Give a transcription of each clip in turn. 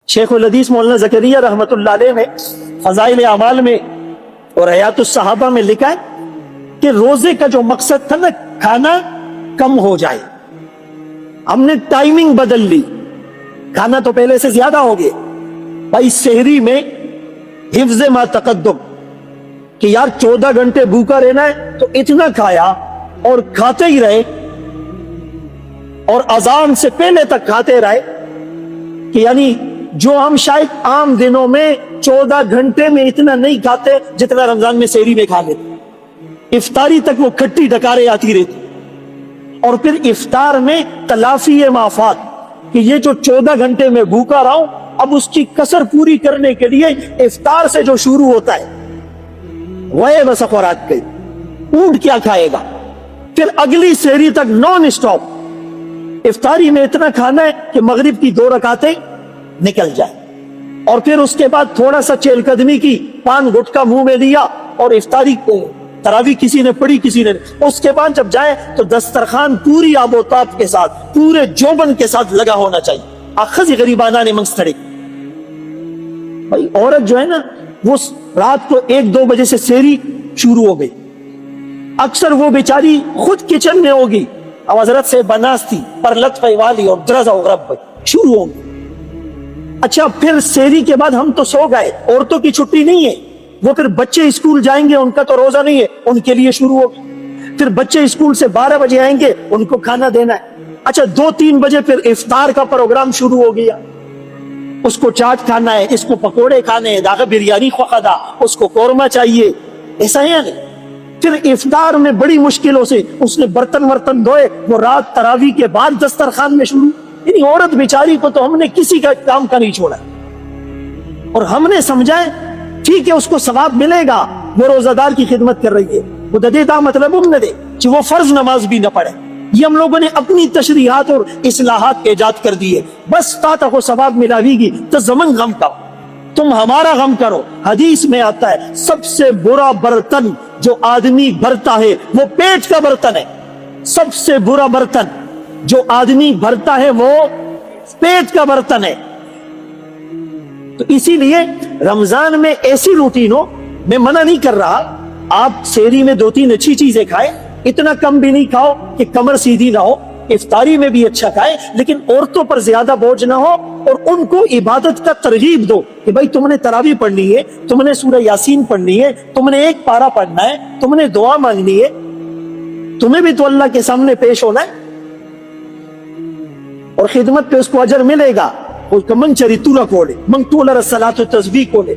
شیخ الحدیث مولانا زکریا رحمت اللہ علیہ نے فضائل اعمال میں اور حیات الصحابہ میں لکھا ہے کہ روزے کا جو مقصد تھا نا کھانا کم ہو جائے، ہم نے ٹائمنگ بدل لی، کھانا تو پہلے سے زیادہ ہو گیا بھائی، سحری میں حفظ ما تقدم کہ یار 14 گھنٹے بھوکا رہنا ہے تو اتنا کھایا اور کھاتے ہی رہے، اور اذان سے پہلے تک کھاتے رہے، کہ یعنی جو ہم شاید عام دنوں میں 14 گھنٹے میں اتنا نہیں کھاتے جتنا رمضان میں سحری میں کھا لیتے، افطاری تک وہ کھٹی ڈکارے آتی رہتی، اور پھر افطار میں تلافی مافات کہ یہ جو 14 گھنٹے میں بھوکا رہا ہوں اب اس کی کسر پوری کرنے کے لیے افطار سے جو شروع ہوتا ہے وہ بس خوراک کے اونٹ کیا کھائے گا، پھر اگلی سحری تک نان اسٹاپ افطاری میں اتنا کھانا ہے کہ مغرب کی 2 رکعتیں نکل جائے، اور پھر اس کے بعد تھوڑا سا چہل قدمی کی، پان گٹکا منہ میں لیا اور افطاری کو تراویح کسی نے پڑھی کسی نے، اس کے بعد جب جائے تو دسترخوان پوری آب و تاب کے ساتھ پورے جوبن کے ساتھ لگا ہونا چاہیے، اخذ غریبانہ نے منگستڑے بھائی، عورت جو ہے نا وہ رات کو 1-2 بجے سے سحری شروع ہو گئی، اکثر وہ بیچاری خود کچن میں ہوگی، اب حضرت سے بناستی پر لطف والی اور درزہ غرب شروع ہوگی، اچھا پھر سحری کے بعد ہم تو سو گئے، عورتوں کی چھٹی نہیں ہے، وہ پھر بچے اسکول جائیں گے، ان کا تو روزہ نہیں ہے، ان کے لیے شروع ہوگی، پھر بچے اسکول سے 12 بجے آئیں گے، ان کو کھانا دینا ہے، اچھا 2-3 بجے پھر افطار کا پروگرام شروع ہو گیا، اس کو چاٹ کھانا ہے، اس کو پکوڑے کھانے ہیں، داغ بریانی خواہدہ، اس کو قورمہ چاہیے، ایسا ہے نہیں، پھر افطار میں بڑی مشکلوں سے اس نے برتن دھوئے، وہ رات تراویح کے بعد دسترخوان میں شروع، یعنی عورت بیچاری کو تو ہم نے کسی کا کام کا نہیں چھوڑا، اور ہم نے سمجھا ہے ٹھیک ہے اس کو ثواب ملے گا، وہ روزہ دار کی خدمت کر رہی ہے، وہ دے دا مطلب ہم نے دے کہ وہ فرض نماز بھی نہ پڑھے، یہ ہم لوگوں نے اپنی تشریحات اور اصلاحات ایجاد کر دیے، بس تا تک وہ ثواب ملاوی گی تو زمن غم کا تم ہمارا غم کرو، حدیث میں آتا ہے سب سے برا برتن جو آدمی بھرتا ہے وہ پیٹ کا برتن ہے، سب سے برا برتن جو آدمی بھرتا ہے وہ پیٹ کا برتن ہے، تو اسی لیے رمضان میں ایسی روٹین ہو، میں منع نہیں کر رہا، آپ سحری میں 2-3 اچھی چیزیں کھائیں، اتنا کم بھی نہیں کھاؤ کہ کمر سیدھی نہ ہو، افطاری میں بھی اچھا کھائیں، لیکن عورتوں پر زیادہ بوجھ نہ ہو، اور ان کو عبادت کا ترغیب دو کہ بھائی تم نے تراویح پڑھنی ہے، تم نے سورہ یاسین پڑھنی ہے، تم نے 1 پارہ پڑھنا ہے، تم نے دعا مانگنی ہے، تمہیں بھی تو اللہ کے سامنے پیش ہونا ہے، اور خدمت پہ اس کو اجر ملے گا، منگ چری تورا کھولے منگ ٹولر صلاۃ التسبیح کھولے،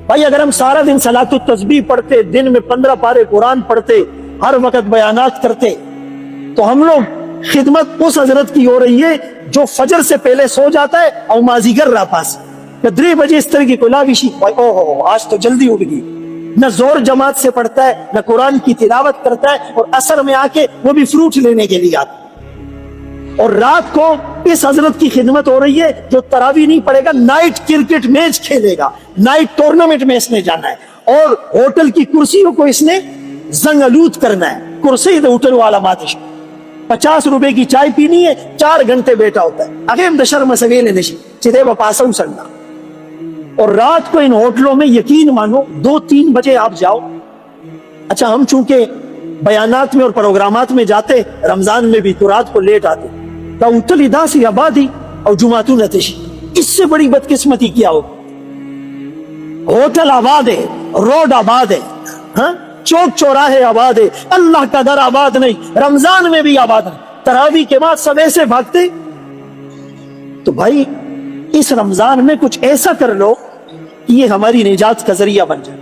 بھائی اگر ہم سارا دن صلاۃ التسبیح پڑھتے، دن میں 15 پارے قرآن پڑھتے، ہر وقت بیانات کرتے، تو ہم لوگ خدمت اس حضرت کی ہو رہی ہے جو فجر سے پہلے سو جاتا ہے اور مازیگر رہا پاس 3 بجے اس طرح کی کلاوشی، آج تو جلدی اٹھ گئی، نہ زور جماعت سے پڑھتا ہے نہ قرآن کی تلاوت کرتا ہے، اور عصر میں آ کے وہ بھی فروٹ لینے کے لیے آتا، اور رات کو اس حضرت کی خدمت ہو رہی ہے جو تراویح نہیں پڑھے گا، نائٹ کرکٹ میچ کھیلے گا، نائٹ ٹورنامنٹ میں اس نے جانا ہے، اور ہوٹل کی کرسیوں کو اس نے زنگ آلود کرنا ہے، کرسی دے ہوٹل والا ماتش 50 روپے کی چائے پینی ہے، 4 گھنٹے بیٹھا ہوتا ہے، اگیم دشر مسویل نشی چدے بپاسا سننا، اور رات کو ان ہوٹلوں میں یقین مانو 2-3 بجے آپ جاؤ، اچھا ہم چونکہ بیانات میں اور پروگرامات میں جاتے رمضان میں بھی تو رات کو لیٹ آتے، تو اتلی داسی آبادی اور جمعتوں نتشی، اس سے بڑی بدقسمتی کیا ہو، ہوٹل آباد ہے، روڈ آباد ہے، ہاں چوک چوراہے آباد ہے، اللہ کا در آباد نہیں، رمضان میں بھی آباد ہے، تراویح کے بعد سب ایسے بھاگتے، تو بھائی اس رمضان میں کچھ ایسا کر لو کہ یہ ہماری نجات کا ذریعہ بن جائے۔